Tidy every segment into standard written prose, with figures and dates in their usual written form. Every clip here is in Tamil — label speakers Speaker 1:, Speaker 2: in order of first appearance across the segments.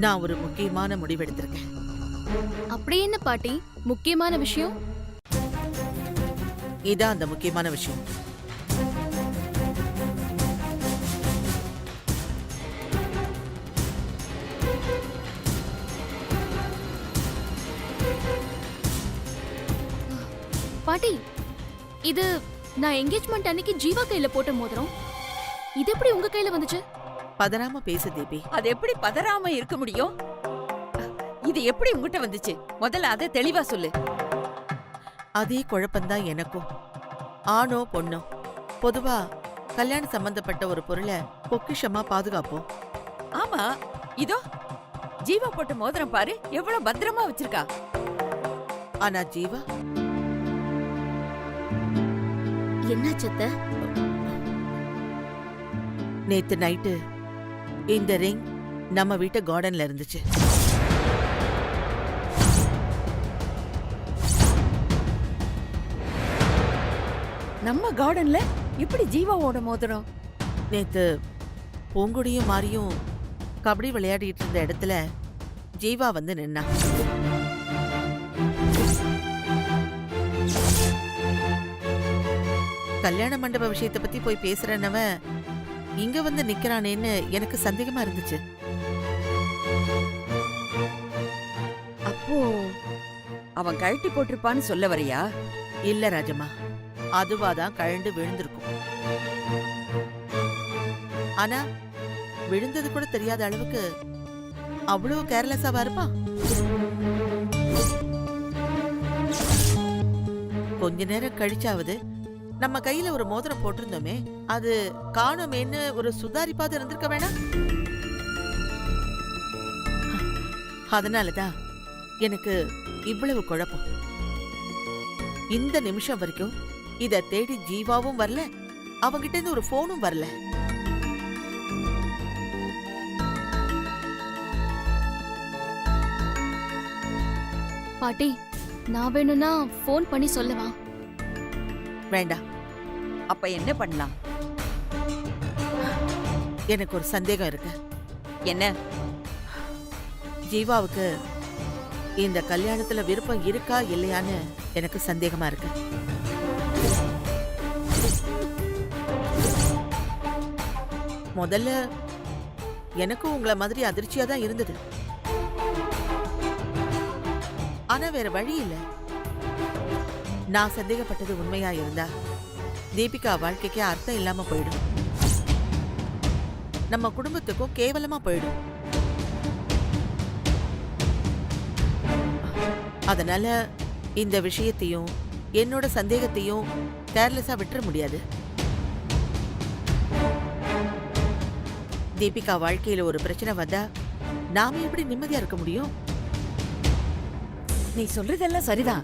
Speaker 1: நான் ஒரு முக்கியமான முடிவெடுத்திருக்கேன்.
Speaker 2: அப்படி என்ன பாட்டி முக்கியமான விஷயம்?
Speaker 1: இதான் அந்த முக்கியமான விஷயம்.
Speaker 2: பாட்டி, இது நான் என்கேஜ்மெண்ட் அன்னைக்கு ஜீவா கையில போட்ட மோதிரம். இது எப்படி உங்க கையில வந்துச்சு?
Speaker 1: பதறாம பேசு தேவி.
Speaker 3: அது எப்படி பதறாம இருக்க முடியும்? இது எப்படி உங்ககிட்ட வந்துச்சு? முதல்ல அதை தெளிவா சொல்லு.
Speaker 1: அதே குழப்பம்தான் எனக்கும். ஆணோ பொண்ணோ, பொதுவா கல்யாணம் சம்பந்தப்பட்ட ஒரு பொருளை பொக்கிஷமா பாதுகாப்போம்.
Speaker 3: ஆமா, இதோ ஜீவா போட்ட மோதிரம் பாரு, எவ்வளவு பத்திரமா வச்சிருக்கா.
Speaker 1: ஆனா ஜீவா
Speaker 2: என்ன சத்த?
Speaker 1: நேத்து நைட்டு இந்த ரிங் நம்ம வீட்டு கார்டன்ல இருந்துச்சு.
Speaker 3: நம்ம கார்டன்ல எப்படி ஜீவாவோட மோதிரம்?
Speaker 1: நேத்து பூங்குடியும் மாரியும் கபடி விளையாடிட்டு இருந்த இடத்துல ஜீவா வந்து நின்னா. கல்யாண மண்டப விஷயத்தை பத்தி போய் பேசுறனவன் இங்க வந்து நிக்கிறானேன்னு எனக்கு சந்தேகமா இருந்துச்சு.
Speaker 3: அப்போ அவன் கழட்டி போட்டிருப்பான்னு சொல்ல வரியா?
Speaker 1: இல்ல ராஜம்மா, அதுவாதான் கழண்டு விழுந்திருக்கும். ஆனா விழுந்தது கூட தெரியாத அளவுக்கு அவ்வளவு கேர்லெஸ்ஸாவா இருப்பான்? கொஞ்ச நேரம் கழிச்சாவது நம்ம கையில ஒரு மோதிரம் போட்டிருந்தோமே, அது காணோமேன்னு ஒரு சுதாரிப்பாவது இருந்திருக்க வேணாம்? அதனாலதான் எனக்கு இவ்வளவு குழப்பம். இந்த நிமிஷம் வரைக்கும் இத தேடி ஜீவாவும் வரல, அவங்கிட்ட இருந்து ஒரு போனும் வரல.
Speaker 2: பாட்டி, நான் வேணும்னா போன் பண்ணி சொல்லவா?
Speaker 1: வேண்டாம்.
Speaker 3: அப்ப என்ன பண்ணலாம்?
Speaker 1: எனக்கு ஒரு சந்தேகம் இருக்கு.
Speaker 3: என்ன?
Speaker 1: ஜீவாவுக்கு இந்த கல்யாணத்துல விருப்பம் இருக்கா இல்லையான்னு எனக்கு சந்தேகமா இருக்கு. முதல்ல எனக்கும் உங்களை மாதிரி அதிர்ச்சியா தான் இருந்தது. ஆனா வேற வழி இல்ல. நான் சந்தேகப்பட்டது உண்மையா இருந்தா தீபிகா வாழ்க்கைக்கு அர்த்தம் இல்லாம போயிடும், நம்ம குடும்பத்துக்கும் கேவலமா போயிடும். அதனால இந்த விஷயத்தையும் என்னோட சந்தேகத்தையும் கேர்லெஸ்ஸா விட்டுற முடியாது. தீபிகா வாழ்க்கையில ஒரு பிரச்சனை வந்தா நாம எப்படி நிம்மதியா இருக்க முடியும்?
Speaker 3: நீ சொல்றதெல்லாம் சரிதான்.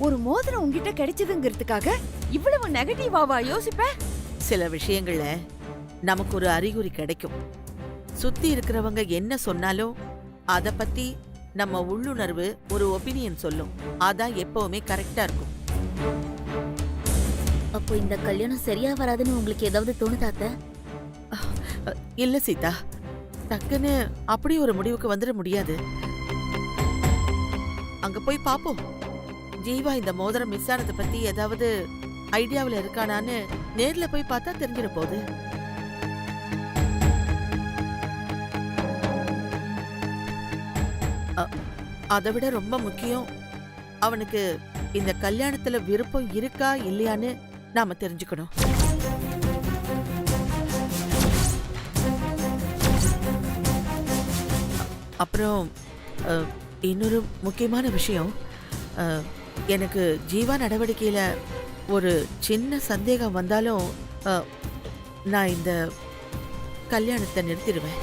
Speaker 3: ஒரு மோதிரம் உங்ககிட்ட கிடைச்சதுங்கிறதுக்காக இவ்வளவு நெகட்டிவாவா யோசிப்ப?
Speaker 1: சில விஷயங்கள்ல நமக்கு ஒரு அறிகுறி கிடைக்கும். சுத்தி இருக்கிறவங்க என்ன சொன்னாலும் அத பத்தி நம்ம உள்ளுணர்வு ஒரு ஒபினியன் சொல்லும். அதான் எப்பவுமே கரெக்டா இருக்கும்.
Speaker 2: அப்போ இந்த கல்யாணம் சரியா வராதுன்னு உங்களுக்கு ஏதாவது தோணுதாத்த?
Speaker 1: இல்ல சீதா, டக்குன்னு அப்படி ஒரு முடிவுக்கு வந்துட முடியாது. அங்க போய் பாப்போம். ஜீவா இந்த மோதிரம் மிஸ் ஆனதை பத்தி ஏதாவது ஐடியாவில் இருக்கானான்னு நேர்ல போய் பார்த்தா தெரிஞ்சிட போகுது. அதை விட ரொம்ப முக்கியம், அவனுக்கு இந்த கல்யாணத்துல விருப்பம் இருக்கா இல்லையான்னு நாம தெரிஞ்சுக்கணும். அப்புறம் இன்னொரு முக்கியமான விஷயம், எனக்கு ஜீவா நடவடிக்கையில ஒரு சின்ன சந்தேகம் வந்தாலும் நான் இந்த கல்யாணத்தை நிறுத்திடுவேன்.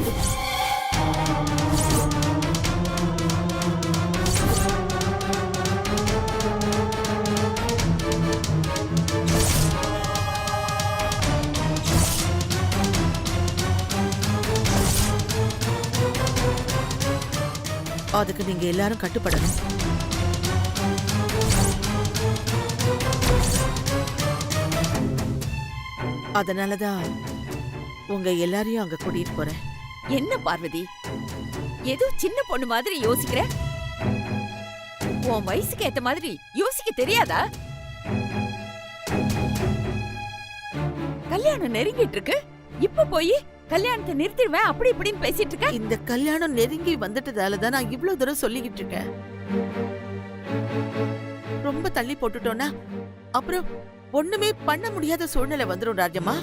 Speaker 1: அதுக்கு நீங்க எல்லாரும் கட்டுப்படணும். அதனாலதான் உங்க எல்லாரையும் அங்க கூட்டிட்டு போறேன்.
Speaker 3: என்ன பார்வதி, ஏதோ சின்ன பொண்ணு மாதிரி யோசிக்கிற. உன் வயசுக்கு ஏத்த மாதிரி யோசிக்க தெரியாதா? கல்யாணம் நெருங்கிட்டு இருக்கு, இப்ப போய் கல்யாணத்தை நிறுத்திடுவேன் அப்படி இப்படின்னு பேசிட்டு இருக்க.
Speaker 1: இந்த கல்யாணம் நெருங்கி வந்துட்டதால தான் நான் இவ்ளோ தூரம் சொல்லிக்கிட்டு இருக்கேன். ரொம்ப தள்ளி போட்டுட்டோம்னா அப்புறம் ஒண்ணுமே பண்ண முடியாத சூழ்நிலை வந்துரும் ராஜம்மா.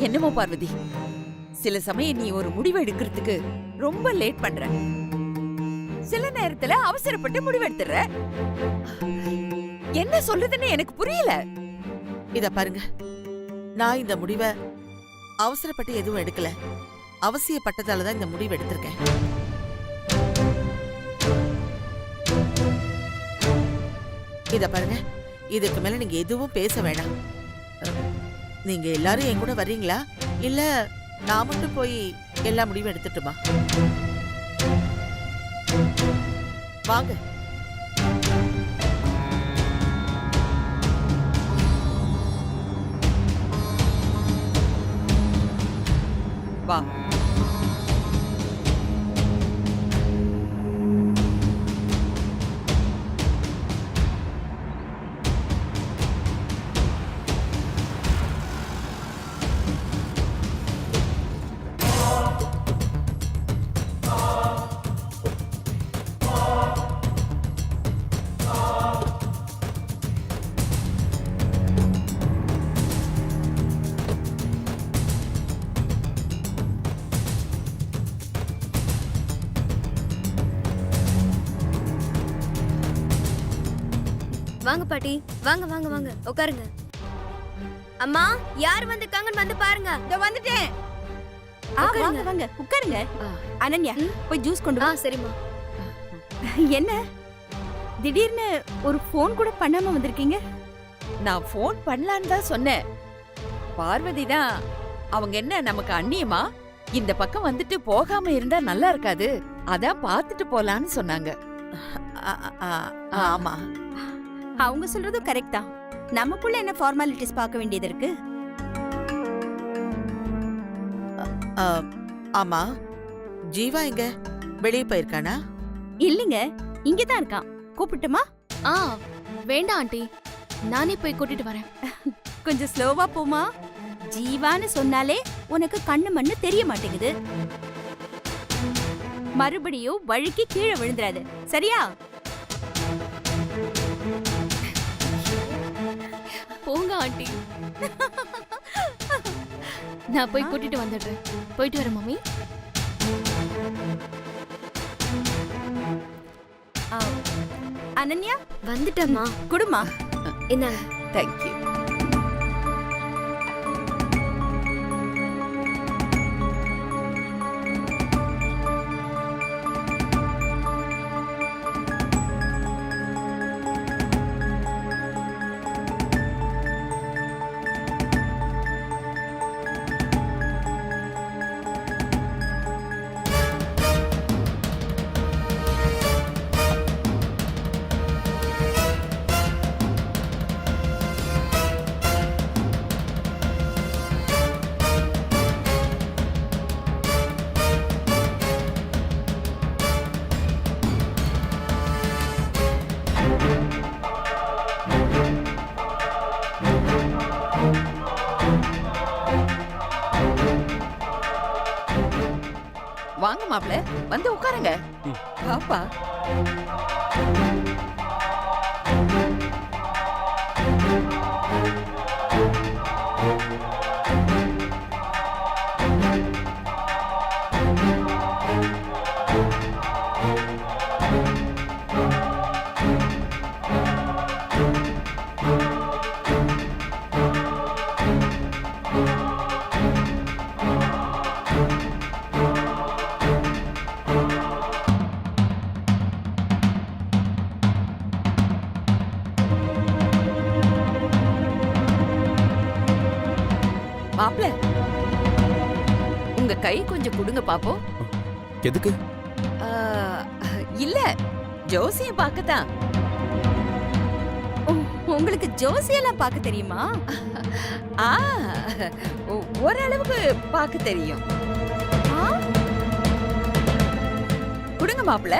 Speaker 3: என்னமோ பார்வதி, சில சமயம் நீ ஒரு முடிவு எடுக்கிறதுக்கு ரொம்ப லேட் பண்ற. சில நேரத்துல அவசரப்பட்டு முடிவெடுத்துற. என்ன சொல்றதுன்னு எனக்கு புரியல.
Speaker 1: இத பாருங்க, நான் இந்த முடிவை அவசரப்பட்டு எதுவும் எடுக்கல. அவசியப்பட்டதால தான் இந்த முடிவு எடுத்திருக்கேன். இத பாருங்க, இதுக்கு மேல நீங்க எதுவும் பேச வேணாம். நீங்க எல்லாரும் என் கூட வர்றீங்களா இல்ல நான் மட்டும் போய் எல்லா முடிவும் எடுத்துட்டுமா? வாங்க.
Speaker 3: வா.
Speaker 4: வாங்க பாட்டி, வாங்க வாங்க வாங்க உட்காருங்க. அம்மா, யார் வந்திருக்காங்கன்னு வந்து பாருங்க.
Speaker 3: இதோ வந்துட்டேன்.
Speaker 4: உட்காருங்க.
Speaker 3: வாங்க வாங்க உட்காருங்க. அனன்யா, போய் ஜூஸ் கொண்டு வா.
Speaker 4: சரிம்மா.
Speaker 3: என்ன திடீர்னு ஒரு ஃபோன் கூட பண்ணாம வந்திருக்கீங்க? நான் ஃபோன் பண்ணலான்னு தான் சொன்னேன். பார்வதி தான், அவங்க என்ன நமக்கு அண்ணியமா, இந்த பக்கம் வந்துட்டு போகாம இருந்தா நல்லா இருக்காது, அதான் பாத்துட்டு போலான்னு சொன்னாங்க.
Speaker 1: ஆமா,
Speaker 5: அவங்க சொல்றதும் கரெக்ட் தான். நமக்குள்ள என்ன ஃபார்மாலிட்டிஸ் பார்க்க வேண்டியது இருக்கு?
Speaker 1: ஆமா. ஜீவா எங்க? வெளியே போயிருக்கானா?
Speaker 5: இல்லைங்க, இங்க தான் இருக்கான். கூப்பிட்டுமா?
Speaker 2: வேண்டாம் ஆண்டி, நானே போய் கூட்டிட்டு வரேன்.
Speaker 5: கொஞ்சம் ஸ்லோவா போமா. ஜீவான்னு சொன்னாலே உனக்கு கண்ணு மண்ணு தெரிய மாட்டேங்குது. மறுபடியும் வழுக்கி கீழே விழுந்துறாது, சரியா?
Speaker 2: போங்க ஆண்டி. நான் போய் கூட்டிட்டு வந்துடுறேன். போயிட்டு வரேன் மம்மி.
Speaker 5: அனன்யா
Speaker 4: வந்துட்டம்மா.
Speaker 5: குடுமா.
Speaker 4: என்ன?
Speaker 3: தேங்க்யூ. வாங்க மாப்ள, வந்து உட்காருங்க. பாப்பா. மாப்ள, உங்க கை கொஞ்சம் கொடுங்க பாப்போம்.
Speaker 6: எதுக்கு?
Speaker 3: இல்ல, ஜோசியம் பார்க்கத்தான்.
Speaker 5: உங்களுக்கு ஜோசியெல்லாம் பார்க்க தெரியுமா?
Speaker 3: ஓரளவுக்கு பார்க்க தெரியும். குடுங்க மாப்பிள.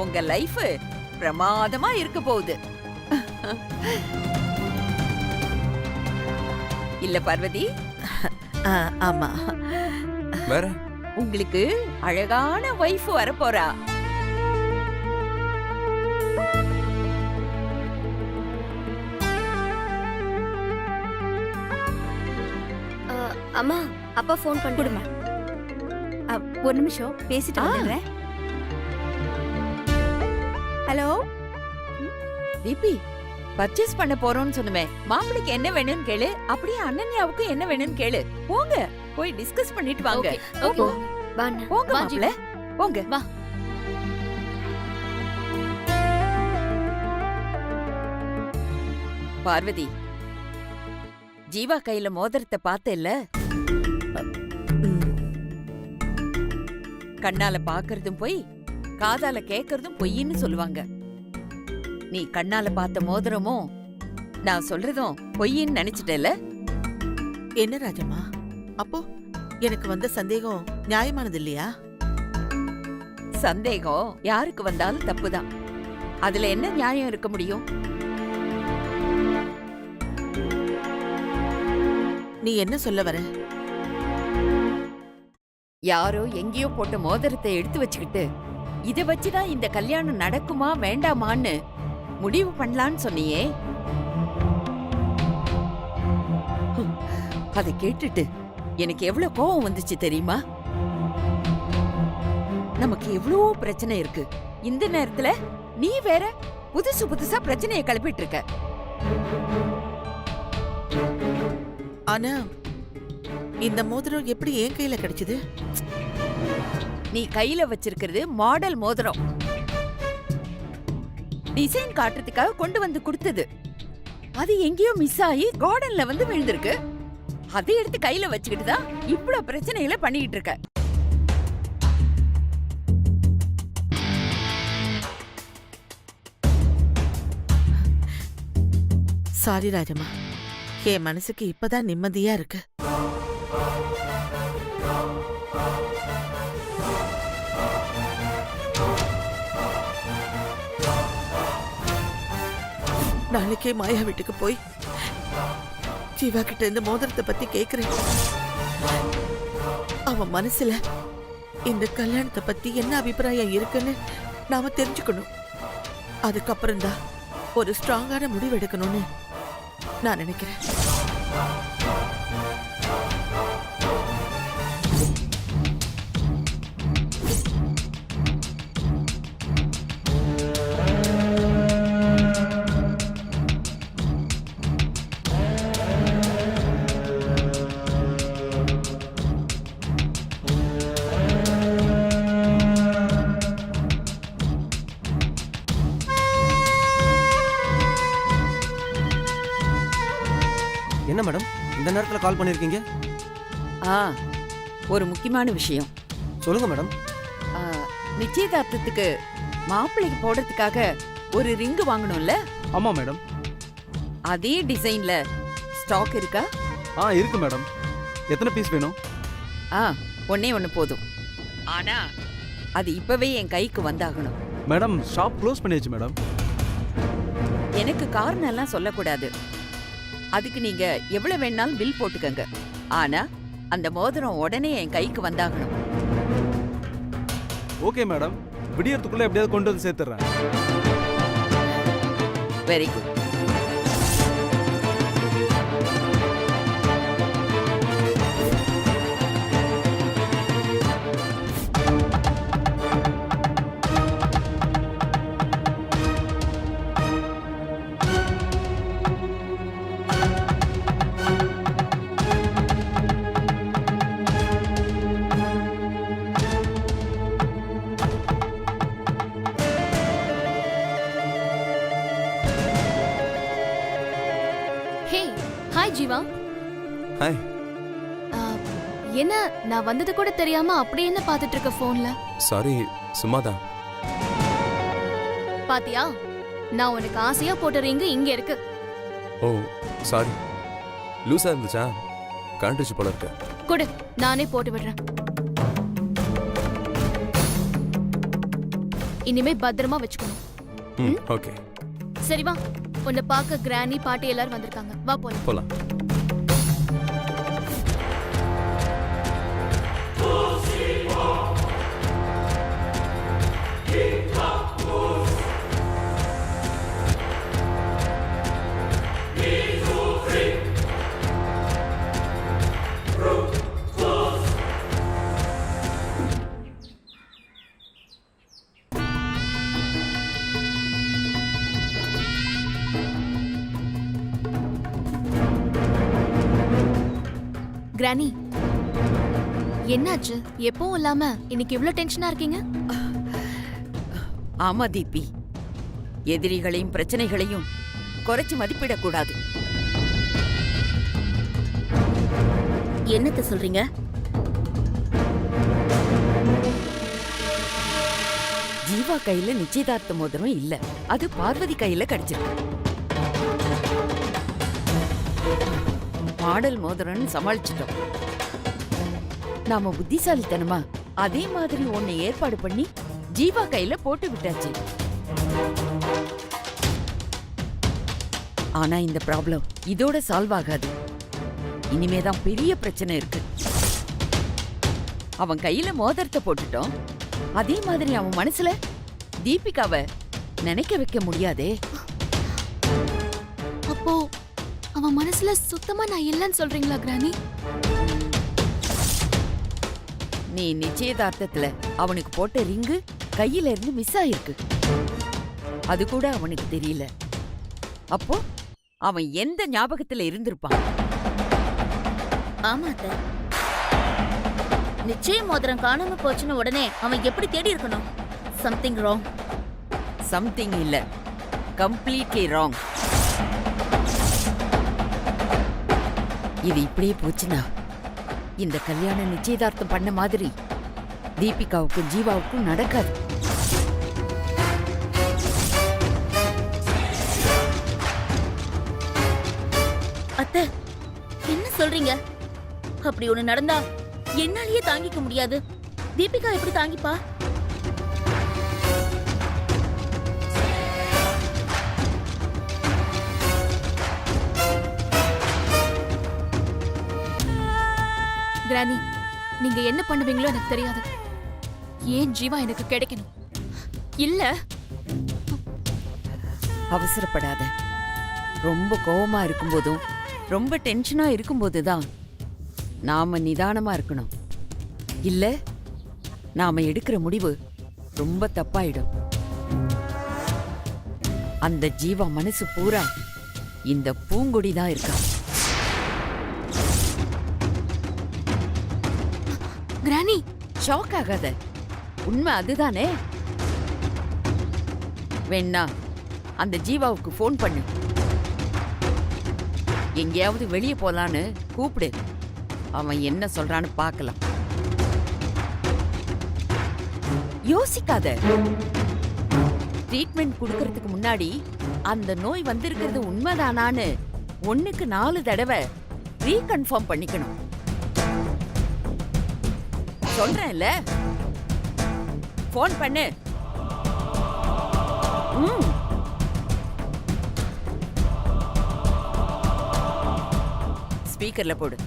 Speaker 3: உங்க லைஃப் பிரமாதமா இருக்க போகுது. இல்ல பார்வதி?
Speaker 1: ஆமா.
Speaker 6: வேற
Speaker 3: உங்களுக்கு அழகான வைஃப் வரப்போறா.
Speaker 4: அம்மா அப்பா ஃபோன்
Speaker 5: கொடுமா. ஒரு நிமிஷம் பேசிட்டு வந்துடுறேன். ஹலோ
Speaker 3: தீபி, பர்ச்சேஸ் பண்ண போறோம்னு சொன்னமே, மாப்பிளைக்கு என்ன வேணும்னு கேளு, அப்படியே அனன்யாவுக்கு என்ன வேணும்னு கேளு. போங்க, போய் டிஸ்கஸ் பண்ணிட்டு வாங்க.
Speaker 2: ஓகே
Speaker 4: வாண்ணா.
Speaker 3: போங்க
Speaker 2: வா,
Speaker 3: மாப்பிள, போங்க.
Speaker 2: வா.
Speaker 3: பார்வதி, ஜீவா கையில மோதிரத்தை பார்த்தேல்ல? கண்ணால பாக்குறதும் பொய், காதால கேக்குறதும் பொய்ன்னு சொல்லுவாங்க. நீ கண்ணால பார்த்த மோதிரமும் நான் சொல்றதும் பொய்ன்னு நினைச்சிட்டேல?
Speaker 1: என்ன ராஜம்மா, அப்போ எனக்கு வந்த சந்தேகம் நியாயமானது இல்லையா?
Speaker 3: சந்தேகம் யாருக்கு வந்தாலும் தப்புதான். அதுல என்ன நியாயம் இருக்க முடியும்?
Speaker 1: நீ என்ன சொல்ல வர?
Speaker 3: யாரோ எங்கேயோ போட்ட மோதிரத்தை எடுத்து வச்சுக்கிட்டு இத வச்சுதான் இந்த கல்யாணம் நடக்குமா வேண்டாமான்னு முடிவு பண்ணலான்னு சொன்னியே. அதை கேட்டுட்டு எனக்கு எவ்வளவு கோவம் வந்துச்சு தெரியுமா? நமக்கு எவ்வளவோ பிரச்சனை இருக்கு, இந்த நேரத்துல நீ வேற புதுசு புதுசா பிரச்சனையை கிளப்பிட்டு இருக்க.
Speaker 1: ஆனா இந்த மோதிரம் எப்படி என் கையில கிடைச்சது?
Speaker 3: நீ கையில வச்சிருக்கிறது மாடல் மோதிரம். டிசைன் காட்டுறதுக்காக கொண்டு வந்து கொடுத்தது. அது எங்கேயோ மிஸ் ஆகி கார்டன்ல வந்து விழுந்திருக்கு. அதை எடுத்து கையில வச்சுக்கிட்டு தான் இவ்வளவு பிரச்சனைகளை பண்ணிட்டு இருக்க.
Speaker 1: சாரி ராஜம்மா, என் மனசுக்கு இப்பதான் நிம்மதியா இருக்கு. நாளைக்கே மாயா வீட்டுக்கு போய் ஜீவா கிட்ட இந்த மோதிரத்தை பத்தி கேக்குறேன். அவன் மனசுல இந்த கல்யாணத்தை பத்தி என்ன அபிப்பிராயம் இருக்குன்னு நாம தெரிஞ்சுக்கணும். அதுக்கப்புறம் தான் ஒரு ஸ்ட்ராங்கான முடிவு எடுக்கணும்னு நான் நினைக்கிறேன்.
Speaker 6: என்ன மேடம் இந்த நேரத்துல கால் பண்ணிருக்கீங்க?
Speaker 3: ஒரு முக்கியமான விஷயம்.
Speaker 6: சொல்லுங்க மேடம்.
Speaker 3: நிச்சயதார்த்தத்துக்கு மாப்பிள்ளைக்கு போடுறதுக்காக ஒரு ரிங்கு வாங்கணும்ல?
Speaker 7: ஆமா மேடம்.
Speaker 3: அதே டிசைன்ல ஸ்டாக் இருக்கா?
Speaker 7: இருக்கு மேடம். எத்தனை பீஸ் வேணும்?
Speaker 3: ஒண்ணே ஒண்ணு போதும். ஆனா அது இப்பவே என் கைக்கு வந்தாகணும்.
Speaker 7: மேடம் ஷாப் க்ளோஸ் பண்ணியாச்சு மேடம்.
Speaker 3: எனக்கு காரணம் எல்லாம் சொல்லக்கூடாது. அதுக்கு நீங்க எவ்வளவு வேணாலும் பில் போட்டுக்கங்க. ஆனா அந்த மோதிரம் உடனே என் கைக்கு வந்தாகணும்.
Speaker 7: ஓகே மேடம், விடியறதுக்குள்ள எப்படியாவது கொண்டு வந்து சேர்த்துறேன்.
Speaker 3: Very good.
Speaker 2: Hi Jeeva.
Speaker 6: Hi.
Speaker 2: ஆ, என்ன நான் வந்தது கூட தெரியாம அப்படி என்ன பார்த்துட்டு இருக்க போன்ல?
Speaker 6: சாரி, சும்மாதான்.
Speaker 2: பாத்தியா, நான் உனக்கு ஆசையா போட்ட ரிங்கு இங்க இருக்கு.
Speaker 6: ஓ சாரி, லூஸா இருந்துச்சா? கரண்ட் போல இருக்கு.
Speaker 2: கொடு, நானே போட்டு விடுறேன். இனிமே பத்திரமா வச்சுக்கணும்.
Speaker 6: ம் ஓகே.
Speaker 2: சரி வா, உன்னை பார்க்க கிராணி பாட்டி எல்லாரும் வந்திருக்காங்க. வா போலாம்.
Speaker 6: போலாம்.
Speaker 2: கிராணி, என்னாச்சு? எப்பவும் இல்லாம இன்னைக்கு இவ்ளோ டென்ஷனா இருக்கீங்க?
Speaker 3: ஆமா தீபி, எதிரிகளையும் பிரச்சனைகளையும் குறைச்சு மதிப்பிடக்கூடாது.
Speaker 5: என்னத்த சொல்றீங்க?
Speaker 3: ஜீவா கையில நிச்சயதார்த்த மோதிரம் இல்ல, அது பார்வதி கையில கிடைச்சிருக்கு. மாடல் மோதிரம்னு சமாளிச்சிட்டோம். நாம புத்திசாலித்தனமா அதே மாதிரி ஒண்ணு ஏற்பாடு பண்ணி ஜீவா கையில போட்டு விட்டாச்சு. ஆனா இந்த ப்ராப்ளம் இதோட சால்வ் ஆகாது. இனிமேதான் பெரிய பிரச்சனை இருக்கு. அவன் கையில மோதிரத்தை போட்டுட்டோம், அதே மாதிரி அவன் மனசுல தீபிகாவை நினைக்க வைக்க முடியாதே.
Speaker 2: அப்போ அவன் மனசுல சுத்தமா நான் இல்லைன்னு சொல்றீங்களா கிராணி?
Speaker 3: நீ நிச்சயதார்த்தத்துல அவனுக்கு போட்ட ரிங்கு கையில இருந்து மிஸ் ஆயிருக்கு. அது கூட அவனுக்கு தெரியல. அப்போ அவன் எந்த ஞாபகத்துல இருந்திருப்பான்?
Speaker 5: ஆமா அத்தை, நிச்சய மோதிரம் காணாம போச்சுன்னு உடனே அவன் எப்படி தேடி இருக்கணும்? Something wrong.
Speaker 3: சம்திங் இல்ல, கம்ப்ளீட்லி ராங். இது இப்படியே போச்சுன்னா இந்த கல்யாணம் நிச்சயதார்த்தம் பண்ண மாதிரி தீபிகாவுக்கும் ஜீவாவுக்கும் நடக்காது.
Speaker 5: அத்தை, என்ன சொல்றீங்க? அப்படி ஒண்ணு நடந்தா என்னாலேயே தாங்கிக்க முடியாது. தீபிகா எப்படி தாங்கிப்பா?
Speaker 2: கிராணி, நீங்க என்ன பண்ணுவீங்களோ எனக்கு தெரியாது. ஏன் ஜீவா எனக்கு கிடைக்கணும். இல்ல,
Speaker 3: அவசரப்படாத. ரொம்ப கோவமா இருக்கும்போதும் ரொம்ப டென்ஷனா இருக்கும்போதுதான் நாம நிதானமா இருக்கணும். இல்ல நாம எடுக்கிற முடிவு ரொம்ப தப்பாயிடும். அந்த ஜீவா மனசு பூரா இந்த பூங்கொடி தான் இருக்கா.
Speaker 2: கிராணி,
Speaker 3: ஷாக் ஆகாத, உண்மை அதுதானே. வேணா அந்த ஜீவாவுக்கு ஃபோன் பண்ணு, எங்கேயாவது வெளியே போலான்னு கூப்பிடு. அவன் என்ன சொல்றான்னு பார்க்கலாம். யோசிக்காத. ட்ரீட்மெண்ட் கொடுக்கறதுக்கு முன்னாடி அந்த நோய் வந்திருக்கிறது உண்மைதானான்னு 1க்கு 4 தடவை ரீகன்ஃபார்ம் பண்ணிக்கணும். சொல்றேன்ல, ஃபோன் பண்ணு. ஸ்பீக்கர்ல போடு.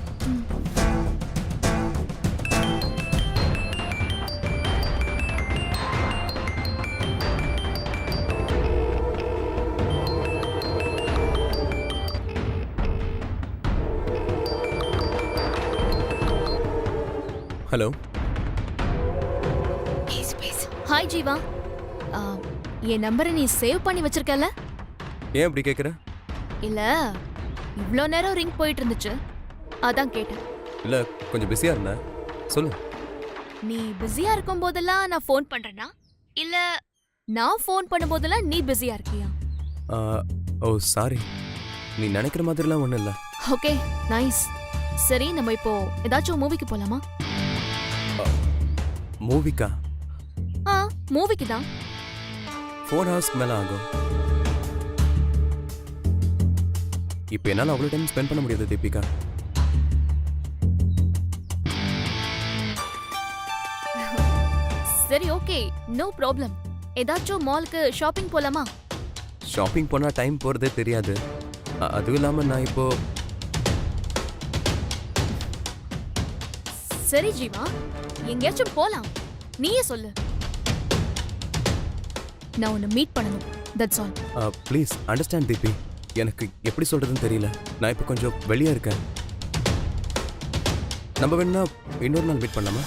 Speaker 6: ஹலோ.
Speaker 2: ஹாய் ஜீவா. என் நம்பரை நீ சேவ் பண்ணி வச்சிருக்கல?
Speaker 6: ஏன் அப்படி கேக்குற?
Speaker 2: இல்ல, இவ்ளோ நேரம் ரிங் போயிட்டு இருந்துச்சு, அதான் கேட்டேன்.
Speaker 6: இல்ல, கொஞ்சம் பிஸியா இருந்தேன். சொல்லு.
Speaker 2: நீ பிஸியா இருக்கும் போதெல்லாம் நான் ஃபோன் பண்றேனா, இல்ல நான் ஃபோன் பண்ணும்போதெல்லாம் நீ பிஸியா இருக்கியா?
Speaker 6: ஓ சாரி. நீ நினைக்கிற மாதிரிலாம் ஒன்றும் இல்லை.
Speaker 2: Okay nice. சரி நம்ம இப்போ ஏதாச்சும் மூவிக்கு போலாமா?
Speaker 6: மூவிக்கா?
Speaker 2: ஆ மூவிக்கு தான்.
Speaker 6: 4 ஹவர்ஸ்க்கு மேலே ஆகும். இப்போ என்னால் அவ்வளோ டைம் ஸ்பெண்ட் பண்ண முடியாது தீபிகா.
Speaker 2: சரி ஓகே நோ ப்ராப்ளம். ஏதாச்சும் மாலுக்கு ஷாப்பிங் போலாமா?
Speaker 6: ஷாப்பிங் போனால் டைம் போகிறதே தெரியாது. அதுவும் இல்லாமல் நான் இப்போ
Speaker 2: சரி ஜீவா எங்கேயாச்சும் போலாம். நீயே சொல்லு. நான் உன்னை மீட் பண்ணணும். That's all.
Speaker 6: ப்ளீஸ் அண்டர்ஸ்டாண்ட் தீபி. எனக்கு எப்படி சொல்கிறதுன்னு தெரியல. நான் இப்போ கொஞ்சம் வெளியே இருக்கேன். நம்ம வேணா இன்னொரு நாள் மீட் பண்ணலாமா?